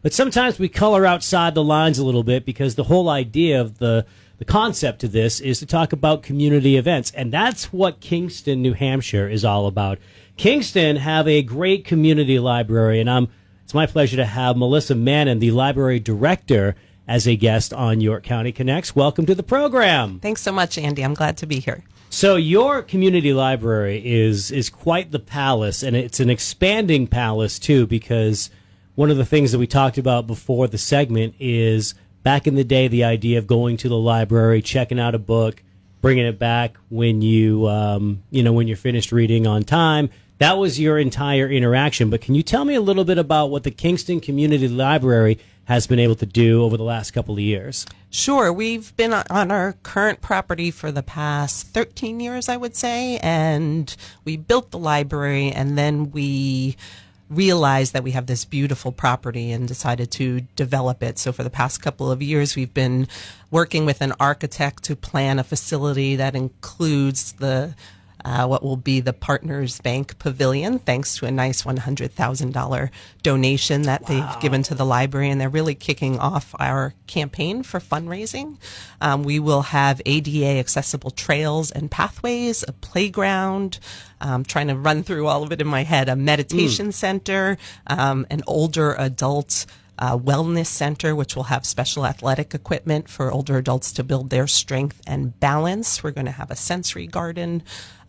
But sometimes we color outside the lines a little bit because the whole idea of the concept to this is to talk about community events. And that's what Kingston, New Hampshire is all about. Kingston have a great community library, and it's my pleasure to have Melissa Mannon, the library director, as a guest on York County Connects. Welcome to the program. Thanks so much, Andy. I'm glad to be here. So your community library is quite the palace, and it's an expanding palace, too, because one of the things that we talked about before the segment is back in the day, the idea of going to the library, checking out a book, bringing it back when when you're finished reading on time. That was your entire interaction. But can you tell me a little bit about what the Kingston Community Library has been able to do over the last couple of years? Sure. We've been on our current property for the past 13 years, I would say, and we built the library, and then we realized that we have this beautiful property and decided to develop it. So for the past couple of years, we've been working with an architect to plan a facility that includes what will be the Partners Bank Pavilion, thanks to a nice $100,000 donation that they've given to the library. And they're really kicking off our campaign for fundraising. We will have ADA accessible trails and pathways, a playground, trying to run through all of it in my head, a meditation center, an older adult wellness center, which will have special athletic equipment for older adults to build their strength and balance. We're going to have a sensory garden,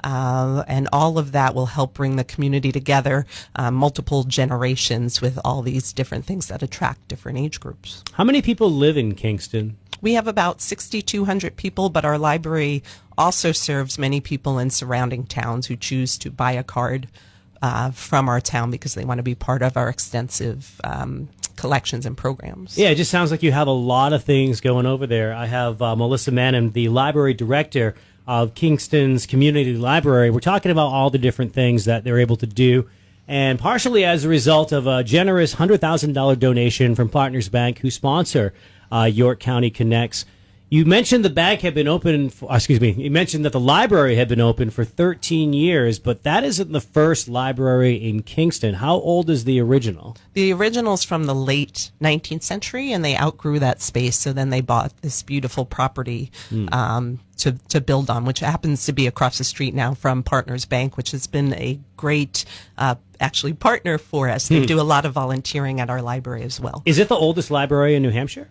and all of that will help bring the community together, multiple generations with all these different things that attract different age groups. How many people live in Kingston? We have about 6,200 people, but our library also serves many people in surrounding towns who choose to buy a card from our town because they want to be part of our extensive collections and programs. Yeah, it just sounds like you have a lot of things going over there. I have Melissa Mannon, the library director of Kingston's Community Library. We're talking about all the different things that they're able to do, and partially as a result of a generous $100,000 donation from Partners Bank, who sponsor York County Connects. You mentioned the bank had been open you mentioned that the library had been open for 13 years, but that isn't the first library in Kingston. How old is the original? The original's from the late 19th century, and they outgrew that space, so then they bought this beautiful property to build on, which happens to be across the street now from Partners Bank, which has been a great partner for us. They do a lot of volunteering at our library as well. Is it the oldest library in New Hampshire?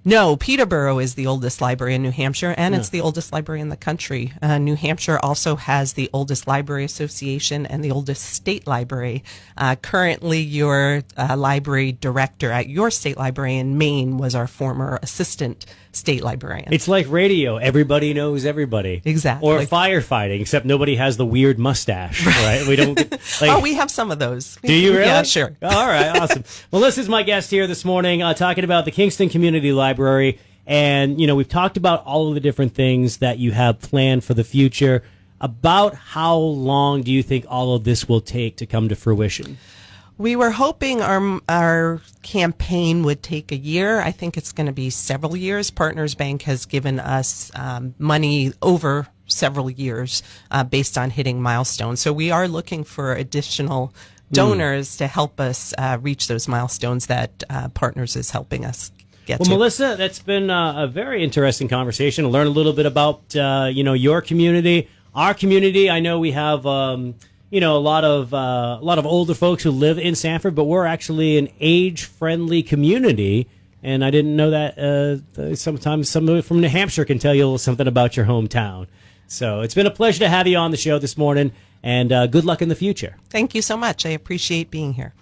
No, Peterborough is the oldest library in New Hampshire, and it's the oldest library in the country. New Hampshire also has the oldest library association and the oldest state library. Currently, your library director at your state library in Maine was our former assistant state librarian. It's like radio. Everybody knows everybody. Exactly. Or firefighting, except nobody has the weird mustache, right? We don't get, we have some of those. Do you really? Yeah, sure. All right, awesome. Melissa's my guest here this morning, talking about the Kingston Community Library. And, we've talked about all of the different things that you have planned for the future. About how long do you think all of this will take to come to fruition? We were hoping our campaign would take a year. I think it's going to be several years. Partners Bank has given us money over several years based on hitting milestones. So we are looking for additional donors to help us reach those milestones that Partners is helping us get to. Melissa, that's been a very interesting conversation to learn a little bit about your community, our community. I know we have a lot of older folks who live in Sanford, but we're actually an age-friendly community, and I didn't know that. Sometimes somebody from New Hampshire can tell you something about your hometown. So it's been a pleasure to have you on the show this morning, and good luck in the future. Thank you so much. I appreciate being here.